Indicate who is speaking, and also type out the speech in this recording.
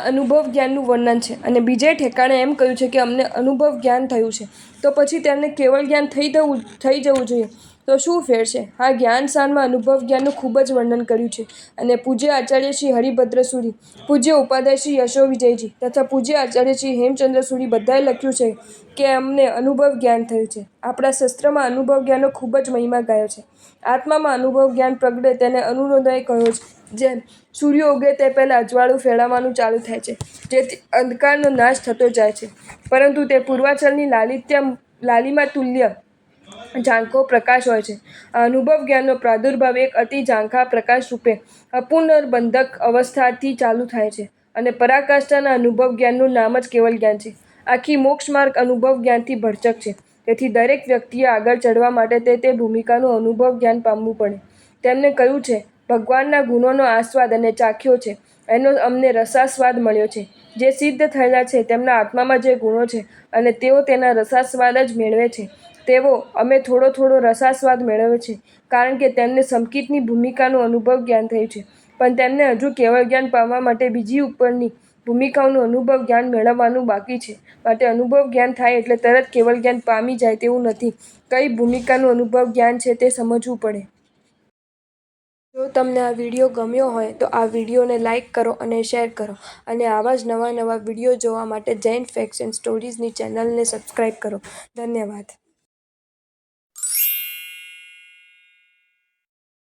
Speaker 1: આ અનુભવ જ્ઞાનનું વર્ણન છે અને બીજે ઠેકાણે એમ કહ્યું છે કે અમને અનુભવ જ્ઞાન થયું છે, તો પછી તેમને કેવળ જ્ઞાન થઈ જવું જોઈએ. તો શું ફેર છે? હા, જ્ઞાન સારમાં અનુભવ જ્ઞાનનું ખૂબ જ વર્ણન કર્યું છે અને પૂજ્ય આચાર્ય શ્રી હરિભદ્ર સુરી, પૂજ્ય ઉપાધ્યાય શ્રી યશો વિજયજી તથા પૂજ્ય આચાર્ય શ્રી હેમચંદ્ર સુરી બધાએ લખ્યું છે કે અમને અનુભવ જ્ઞાન થયું છે. આપણા શાસ્ત્રમાં અનુભવ જ્ઞાનનો ખૂબ જ મહિમા ગાયો છે. આત્મામાં અનુભવ જ્ઞાન પ્રગટે તેને અનુરોધાએ કહ્યો છે. જેમ સૂર્ય ઉગે તે પહેલાં અજવાળું ફેલાવાનું ચાલુ થાય છે, જેથી અંધકારનો નાશ થતો જાય છે, પરંતુ તે પૂર્વાચલની લાલિમા તુલ્ય ઝાંખો પ્રકાશ હોય છે. આ અનુભવ જ્ઞાનનો પ્રાદુર્ભાવ એક અતિ ઝાંખા પ્રકાશ રૂપે અપુનર્બંધક અવસ્થાથી ચાલુ થાય છે અને પરાકાષ્ઠાના અનુભવ જ્ઞાનનું નામ જ કેવલ જ્ઞાન છે. આખી મોક્ષ માર્ગ અનુભવ જ્ઞાનથી ભરચક છે. તેથી દરેક વ્યક્તિએ આગળ ચડવા માટે તે ભૂમિકાનું અનુભવ જ્ઞાન પામવું પડે. તેમને કહ્યું છે, ભગવાનના ગુણોનો આસ્વાદ અને ચાખ્યો છે, એનો અમને રસાસ્વાદ મળ્યો છે. જે સિદ્ધ થયેલા છે તેમના આત્મામાં જે ગુણો છે અને તેઓ તેના રસાસ્વાદ જ મેળવે છે, તેવો અમે થોડો રસાસ્વાદ મેળવ્યો છે, કારણ કે તેમને સંકિતની ભૂમિકાનું અનુભવ જ્ઞાન થયું છે. પણ તેમને હજુ કેવળ જ્ઞાન પામવા માટે બીજી ઉપરની ભૂમિકાઓનું અનુભવ જ્ઞાન મેળવવાનું બાકી છે. માટે અનુભવ જ્ઞાન થાય એટલે તરત કેવળ જ્ઞાન પામી જાય તેવું નથી. કઈ ભૂમિકાનું અનુભવ જ્ઞાન છે તે સમજવું પડે. જો તમને આ વિડીયો ગમ્યો હોય તો આ વિડીયોને લાઇક કરો અને શેર કરો અને આવા જ નવા વિડીયો જોવા માટે જૈન ફેક્ટ્સ એન્ડ સ્ટોરીઝની ચેનલને સબસ્ક્રાઈબ કરો. ધન્યવાદ.